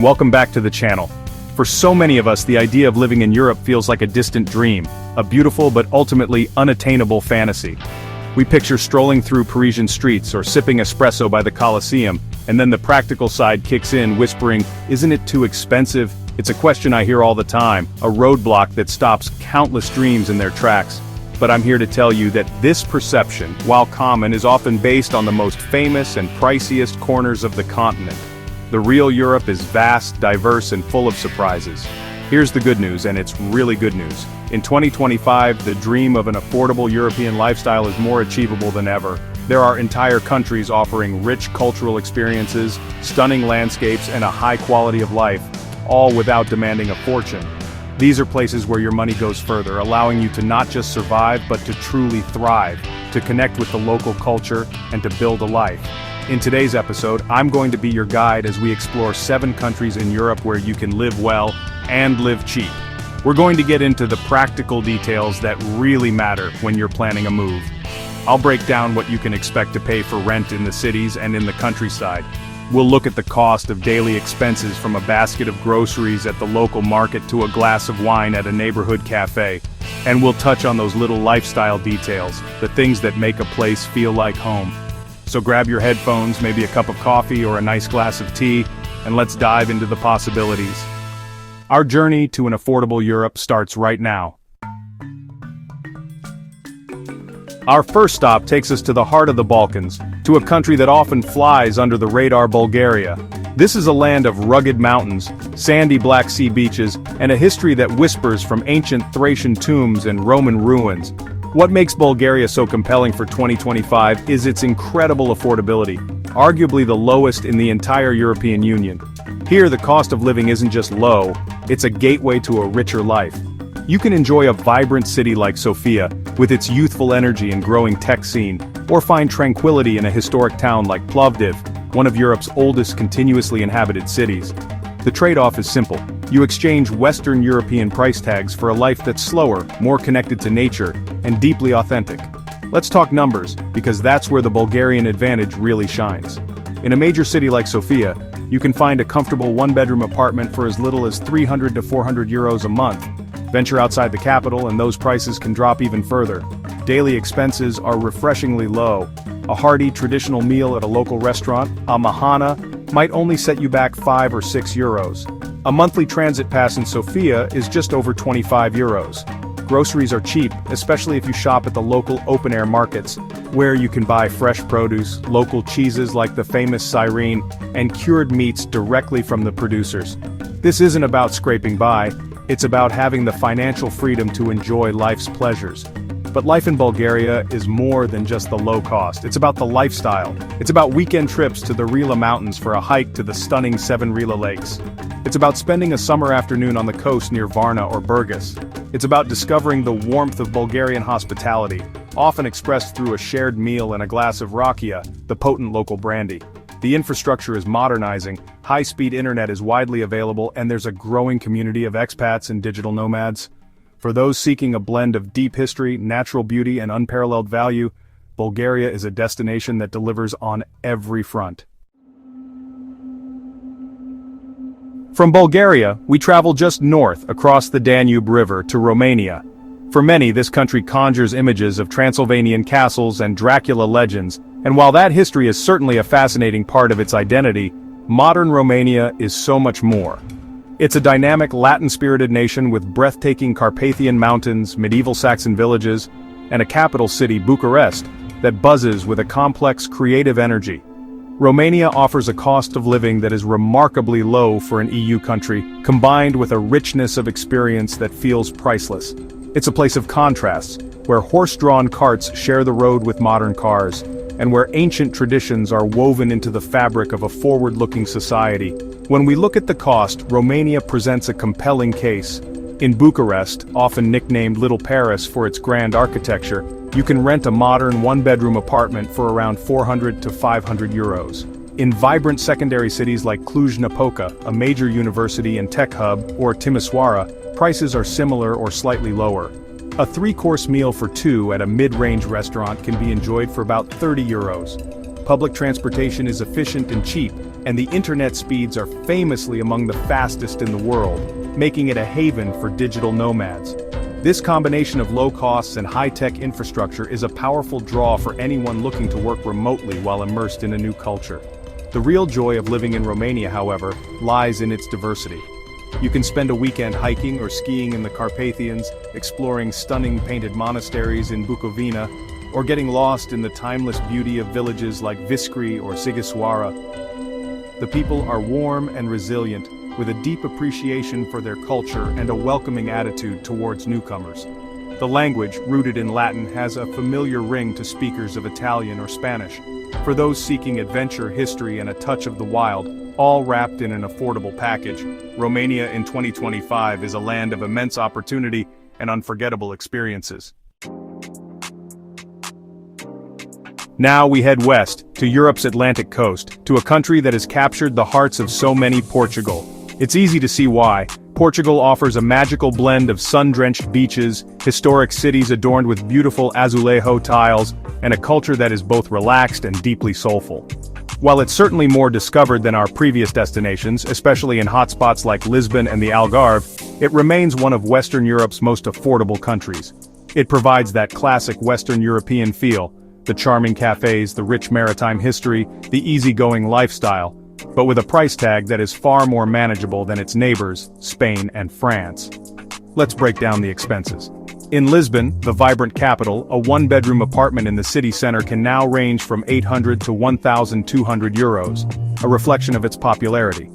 Welcome back to the channel. For so many of us, the idea of living in Europe feels like a distant dream, a beautiful but ultimately unattainable fantasy. We picture strolling through Parisian streets or sipping espresso by the Colosseum, and then the practical side kicks in, whispering, "Isn't it too expensive?" It's a question I hear all the time, a roadblock that stops countless dreams in their tracks. But I'm here to tell you that this perception, while common, is often based on the most famous and priciest corners of the continent. The real Europe is vast, diverse, and full of surprises. Here's the good news, and it's really good news. In 2025, the dream of an affordable European lifestyle is more achievable than ever. There are entire countries offering rich cultural experiences, stunning landscapes, and a high quality of life, all without demanding a fortune. These are places where your money goes further, allowing you to not just survive but to truly thrive, to connect with the local culture, and to build a life. In today's episode, I'm going to be your guide as we explore 7 countries in Europe where you can live well and live cheap. We're going to get into the practical details that really matter when you're planning a move. I'll break down what you can expect to pay for rent in the cities and in the countryside. We'll look at the cost of daily expenses, from a basket of groceries at the local market to a glass of wine at a neighborhood cafe. And we'll touch on those little lifestyle details, the things that make a place feel like home. So grab your headphones, maybe a cup of coffee or a nice glass of tea, and let's dive into the possibilities. Our journey to an affordable Europe starts right now. Our first stop takes us to the heart of the Balkans, to a country that often flies under the radar: Bulgaria. This is a land of rugged mountains, sandy Black Sea beaches, and a history that whispers from ancient Thracian tombs and Roman ruins. What makes Bulgaria so compelling for 2025 is its incredible affordability, arguably the lowest in the entire European Union. Here, the cost of living isn't just low, it's a gateway to a richer life. You can enjoy a vibrant city like Sofia, with its youthful energy and growing tech scene, or find tranquility in a historic town like Plovdiv, one of Europe's oldest continuously inhabited cities. The trade-off is simple. You exchange Western European price tags for a life that's slower, more connected to nature, and deeply authentic. Let's talk numbers, because that's where the Bulgarian advantage really shines. In a major city like Sofia, you can find a comfortable one-bedroom apartment for as little as 300 to 400 euros a month. Venture outside the capital and those prices can drop even further. Daily expenses are refreshingly low. A hearty traditional meal at a local restaurant, a mahana, might only set you back 5 or 6 euros. A monthly transit pass in Sofia is just over 25 euros. Groceries are cheap, especially if you shop at the local open-air markets, where you can buy fresh produce, local cheeses like the famous Cyrene, and cured meats directly from the producers. This isn't about scraping by, it's about having the financial freedom to enjoy life's pleasures. But life in Bulgaria is more than just the low cost. It's about the lifestyle. It's about weekend trips to the Rila Mountains for a hike to the stunning 7 Rila Lakes. It's about spending a summer afternoon on the coast near Varna or Burgas. It's about discovering the warmth of Bulgarian hospitality, often expressed through a shared meal and a glass of rakia, the potent local brandy. The infrastructure is modernizing, high-speed internet is widely available, and there's a growing community of expats and digital nomads. For those seeking a blend of deep history, natural beauty, and unparalleled value, Bulgaria is a destination that delivers on every front. From Bulgaria, we travel just north across the Danube River to Romania. For many, this country conjures images of Transylvanian castles and Dracula legends, and while that history is certainly a fascinating part of its identity, modern Romania is so much more. It's a dynamic, Latin-spirited nation with breathtaking Carpathian mountains, medieval Saxon villages, and a capital city, Bucharest, that buzzes with a complex, creative energy. Romania offers a cost of living that is remarkably low for an EU country, combined with a richness of experience that feels priceless. It's a place of contrasts, where horse-drawn carts share the road with modern cars, and where ancient traditions are woven into the fabric of a forward-looking society. When we look at the cost, Romania presents a compelling case. In Bucharest, often nicknamed Little Paris for its grand architecture, you can rent a modern one-bedroom apartment for around 400 to 500 euros. In vibrant secondary cities like Cluj-Napoca, a major university and tech hub, or Timisoara, prices are similar or slightly lower. A 3-course meal for 2 at a mid-range restaurant can be enjoyed for about 30 euros. Public transportation is efficient and cheap, and the internet speeds are famously among the fastest in the world, making it a haven for digital nomads. This combination of low costs and high-tech infrastructure is a powerful draw for anyone looking to work remotely while immersed in a new culture. The real joy of living in Romania, however, lies in its diversity. You can spend a weekend hiking or skiing in the Carpathians, exploring stunning painted monasteries in Bukovina, or getting lost in the timeless beauty of villages like Viskri or Sighisoara. The people are warm and resilient, with a deep appreciation for their culture and a welcoming attitude towards newcomers. The language, rooted in Latin, has a familiar ring to speakers of Italian or Spanish. For those seeking adventure, history, and a touch of the wild, all wrapped in an affordable package, Romania in 2025 is a land of immense opportunity and unforgettable experiences. Now we head west, to Europe's Atlantic coast, to a country that has captured the hearts of so many: Portugal. It's easy to see why. Portugal offers a magical blend of sun-drenched beaches, historic cities adorned with beautiful azulejo tiles, and a culture that is both relaxed and deeply soulful. While it's certainly more discovered than our previous destinations, especially in hotspots like Lisbon and the Algarve, it remains one of Western Europe's most affordable countries. It provides that classic Western European feel, the charming cafes, the rich maritime history, the easygoing lifestyle, but with a price tag that is far more manageable than its neighbors, Spain and France. Let's break down the expenses. In Lisbon, the vibrant capital, a one-bedroom apartment in the city center can now range from 800 to 1,200 euros, a reflection of its popularity.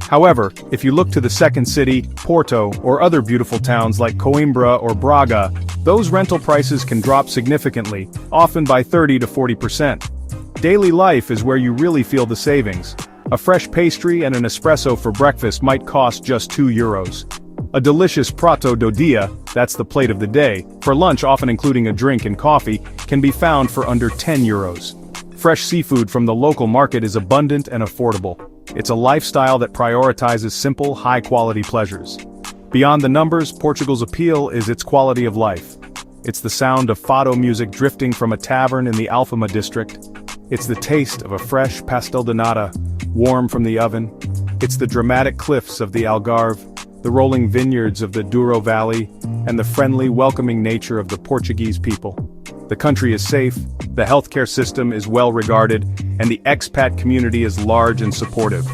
However, if you look to the second city, Porto, or other beautiful towns like Coimbra or Braga, those rental prices can drop significantly, often by 30 to 40%. Daily life is where you really feel the savings. A fresh pastry and an espresso for breakfast might cost just 2 euros. A delicious prato do dia, that's the plate of the day, for lunch often including a drink and coffee, can be found for under 10 euros. Fresh seafood from the local market is abundant and affordable. It's a lifestyle that prioritizes simple, high-quality pleasures. Beyond the numbers, Portugal's appeal is its quality of life. It's the sound of fado music drifting from a tavern in the Alfama district. It's the taste of a fresh pastel de nata, warm from the oven. It's the dramatic cliffs of the Algarve, the rolling vineyards of the Douro Valley, and the friendly, welcoming nature of the Portuguese people. The country is safe, the healthcare system is well regarded, and the expat community is large and supportive.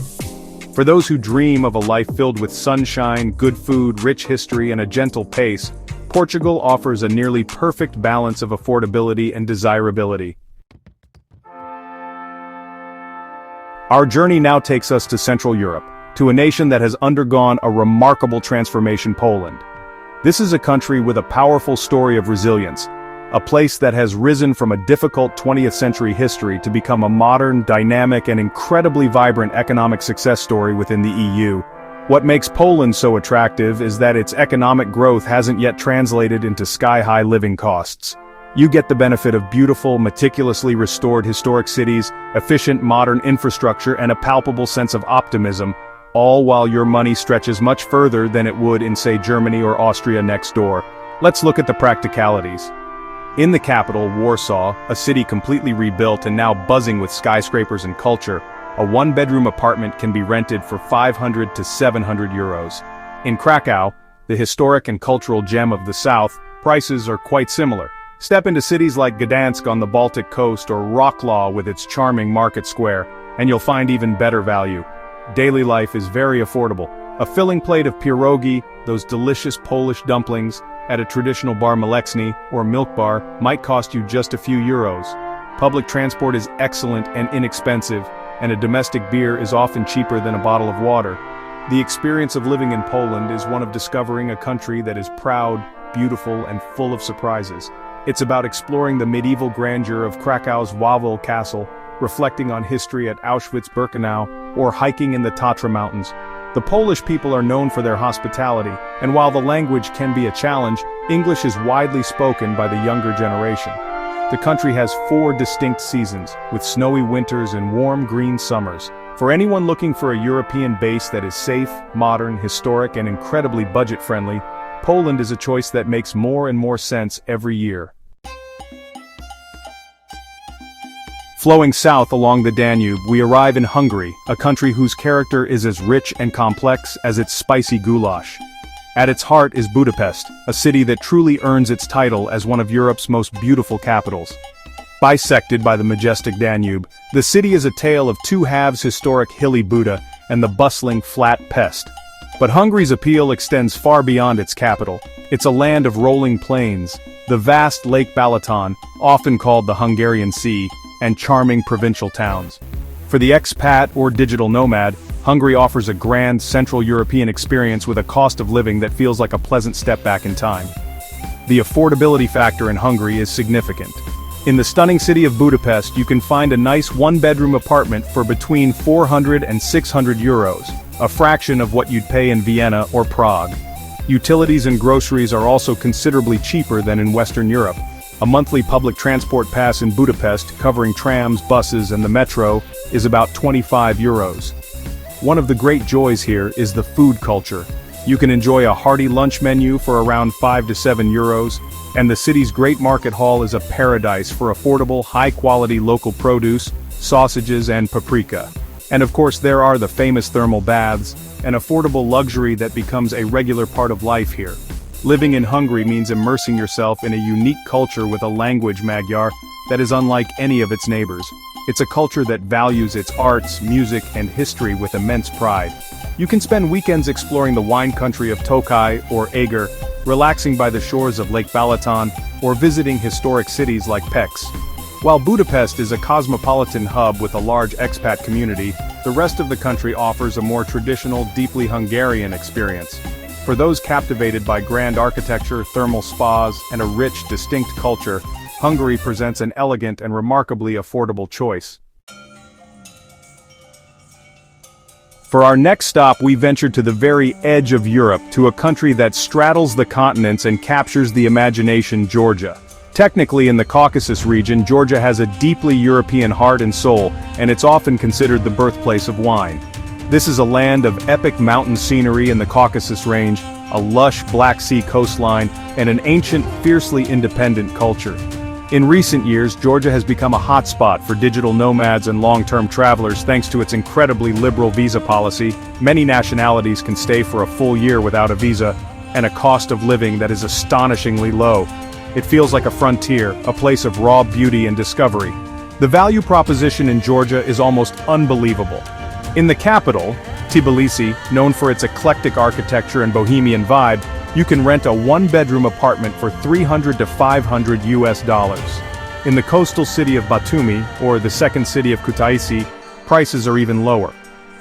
For those who dream of a life filled with sunshine, good food, rich history, and a gentle pace, Portugal offers a nearly perfect balance of affordability and desirability. Our journey now takes us to Central Europe, to a nation that has undergone a remarkable transformation: Poland. This is a country with a powerful story of resilience, a place that has risen from a difficult 20th century history to become a modern, dynamic, and incredibly vibrant economic success story within the EU. What makes Poland so attractive is that its economic growth hasn't yet translated into sky-high living costs. You get the benefit of beautiful, meticulously restored historic cities, efficient modern infrastructure, and a palpable sense of optimism, all while your money stretches much further than it would in, say, Germany or Austria next door. Let's look at the practicalities. In the capital, Warsaw, a city completely rebuilt and now buzzing with skyscrapers and culture, a one-bedroom apartment can be rented for 500 to 700 euros. In Krakow, the historic and cultural gem of the south, prices are quite similar. Step into cities like Gdansk on the Baltic coast or Wrocław with its charming market square, and you'll find even better value. Daily life is very affordable. A filling plate of pierogi, those delicious Polish dumplings, at a traditional bar Mleczny or milk bar might cost you just a few euros. Public transport is excellent and inexpensive, and a domestic beer is often cheaper than a bottle of water. The experience of living in Poland is one of discovering a country that is proud, beautiful, and full of surprises. It's about exploring the medieval grandeur of Krakow's Wawel Castle, reflecting on history at Auschwitz-Birkenau, or hiking in the Tatra Mountains. The Polish people are known for their hospitality, and while the language can be a challenge, English is widely spoken by the younger generation. The country has 4 distinct seasons, with snowy winters and warm green summers. For anyone looking for a European base that is safe, modern, historic, and incredibly budget-friendly, Poland is a choice that makes more and more sense every year. Flowing south along the Danube, we arrive in Hungary, a country whose character is as rich and complex as its spicy goulash. At its heart is Budapest, a city that truly earns its title as one of Europe's most beautiful capitals. Bisected by the majestic Danube, the city is a tale of two halves: historic hilly Buda and the bustling flat Pest. But Hungary's appeal extends far beyond its capital. It's a land of rolling plains, the vast Lake Balaton, often called the Hungarian Sea, and charming provincial towns. For the expat or digital nomad, Hungary offers a grand Central European experience with a cost of living that feels like a pleasant step back in time. The affordability factor in Hungary is significant. In the stunning city of Budapest, you can find a nice one-bedroom apartment for between 400 and 600 euros, a fraction of what you'd pay in Vienna or Prague. Utilities and groceries are also considerably cheaper than in Western Europe. A monthly public transport pass in Budapest, covering trams, buses, and the metro, is about 25 euros. One of the great joys here is the food culture. You can enjoy a hearty lunch menu for around 5 to 7 euros, and the city's great market hall is a paradise for affordable, high-quality local produce, sausages, and paprika. And of course there are the famous thermal baths, an affordable luxury that becomes a regular part of life here. Living in Hungary means immersing yourself in a unique culture with a language Magyar that is unlike any of its neighbors. It's a culture that values its arts, music, and history with immense pride. You can spend weekends exploring the wine country of Tokaj or Eger, relaxing by the shores of Lake Balaton, or visiting historic cities like Pécs. While Budapest is a cosmopolitan hub with a large expat community, the rest of the country offers a more traditional, deeply Hungarian experience. For those captivated by grand architecture, thermal spas, and a rich, distinct culture, Hungary presents an elegant and remarkably affordable choice. For our next stop, we venture to the very edge of Europe, to a country that straddles the continents and captures the imagination: Georgia. Technically, in the Caucasus region, Georgia has a deeply European heart and soul, and it's often considered the birthplace of wine. This is a land of epic mountain scenery in the Caucasus Range, a lush Black Sea coastline, and an ancient, fiercely independent culture. In recent years, Georgia has become a hotspot for digital nomads and long-term travelers thanks to its incredibly liberal visa policy. Many nationalities can stay for a full year without a visa, and a cost of living that is astonishingly low. It feels like a frontier, a place of raw beauty and discovery. The value proposition in Georgia is almost unbelievable. In the capital, Tbilisi, known for its eclectic architecture and bohemian vibe, you can rent a one-bedroom apartment for $300 to $500 US. In the coastal city of Batumi, or the second city of Kutaisi, prices are even lower.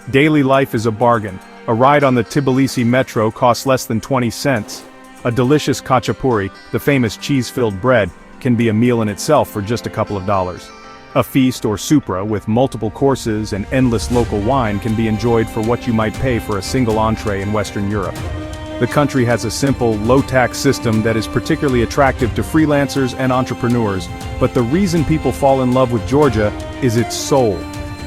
Daily life is a bargain. A ride on the Tbilisi metro costs less than 20 cents. A delicious khachapuri, the famous cheese-filled bread, can be a meal in itself for just a couple of dollars. A feast or supra with multiple courses and endless local wine can be enjoyed for what you might pay for a single entree in Western Europe. The country has a simple, low-tax system that is particularly attractive to freelancers and entrepreneurs, but the reason people fall in love with Georgia is its soul.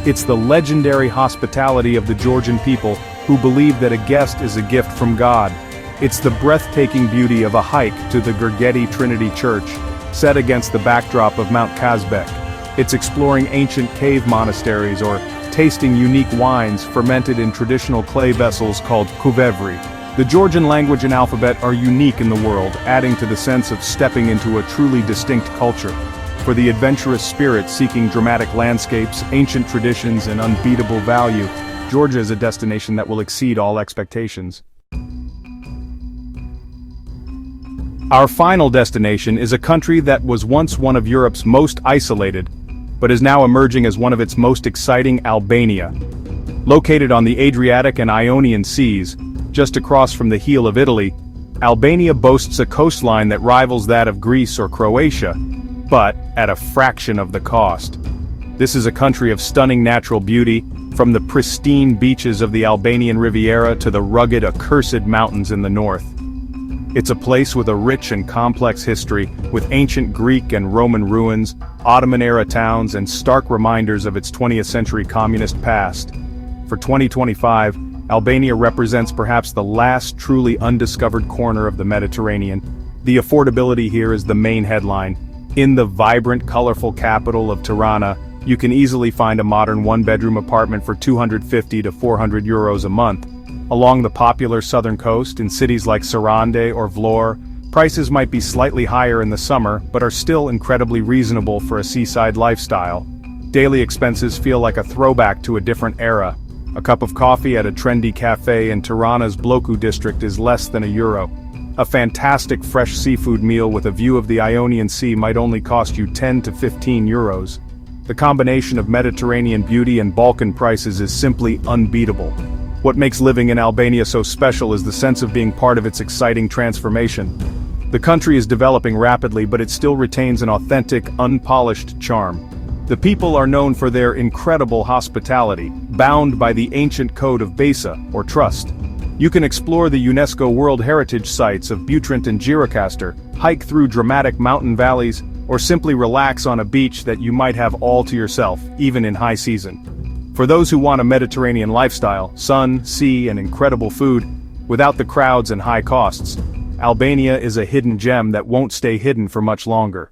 It's the legendary hospitality of the Georgian people, who believe that a guest is a gift from God. It's the breathtaking beauty of a hike to the Gergely Trinity Church, set against the backdrop of Mount Kazbek. It's exploring ancient cave monasteries or tasting unique wines fermented in traditional clay vessels called kuvevri. The Georgian language and alphabet are unique in the world, adding to the sense of stepping into a truly distinct culture. For the adventurous spirit seeking dramatic landscapes, ancient traditions, and unbeatable value, Georgia is a destination that will exceed all expectations. Our final destination is a country that was once one of Europe's most isolated, but is now emerging as one of its most exciting: Albania. Located on the Adriatic and Ionian Seas, just across from the heel of Italy, Albania boasts a coastline that rivals that of Greece or Croatia, but at a fraction of the cost. This is a country of stunning natural beauty, from the pristine beaches of the Albanian Riviera to the rugged, accursed mountains in the north. It's a place with a rich and complex history, with ancient Greek and Roman ruins, Ottoman-era towns, and stark reminders of its 20th century communist past. For 2025, Albania represents perhaps the last truly undiscovered corner of the Mediterranean. The affordability here is the main headline. In the vibrant, colorful capital of Tirana, You can easily find a modern one-bedroom apartment for 250 to 400 euros a month. Along the popular southern coast, in cities like Sarande or Vlor, prices might be slightly higher in the summer, but are still incredibly reasonable for a seaside lifestyle. Daily expenses feel like a throwback to a different era. A cup of coffee at a trendy cafe in Tirana's Bloku district is less than €1. A fantastic fresh seafood meal with a view of the Ionian Sea might only cost you 10 to 15 euros. The combination of Mediterranean beauty and Balkan prices is simply unbeatable. What makes living in Albania so special is the sense of being part of its exciting transformation. The country is developing rapidly, but it still retains an authentic, unpolished charm. The people are known for their incredible hospitality, bound by the ancient code of Besa, or trust. You can explore the UNESCO World Heritage sites of Butrint and Gjirokastër, hike through dramatic mountain valleys, or simply relax on a beach that you might have all to yourself, even in high season. For those who want a Mediterranean lifestyle, sun, sea, and incredible food, without the crowds and high costs, Albania is a hidden gem that won't stay hidden for much longer.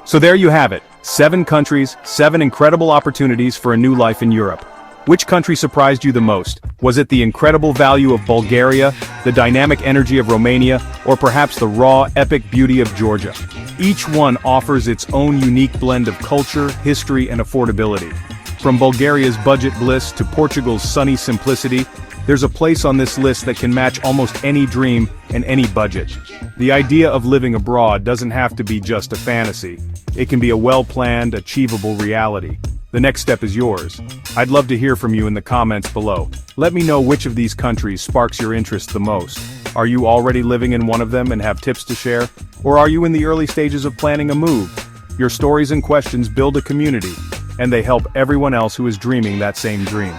So there you have it, 7 countries, 7 incredible opportunities for a new life in Europe. Which country surprised you the most? Was it the incredible value of Bulgaria, the dynamic energy of Romania, or perhaps the raw, epic beauty of Georgia? Each one offers its own unique blend of culture, history, and affordability. From Bulgaria's budget bliss to Portugal's sunny simplicity, there's a place on this list that can match almost any dream and any budget. The idea of living abroad doesn't have to be just a fantasy. It can be a well-planned, achievable reality. The next step is yours. I'd love to hear from you in the comments below. Let me know which of these countries sparks your interest the most. Are you already living in one of them and have tips to share? Or are you in the early stages of planning a move? Your stories and questions build a community, and they help everyone else who is dreaming that same dream.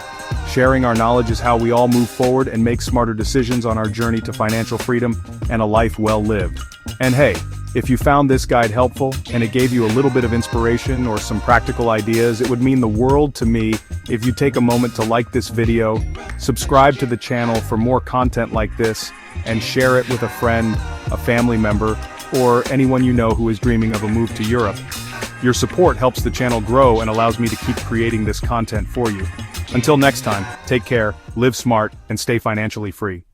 Sharing our knowledge is how we all move forward and make smarter decisions on our journey to financial freedom and a life well lived. And hey, if you found this guide helpful, and it gave you a little bit of inspiration or some practical ideas, it would mean the world to me if you take a moment to like this video, subscribe to the channel for more content like this, and share it with a friend, a family member, or anyone you know who is dreaming of a move to Europe. Your support helps the channel grow and allows me to keep creating this content for you. Until next time, take care, live smart, and stay financially free.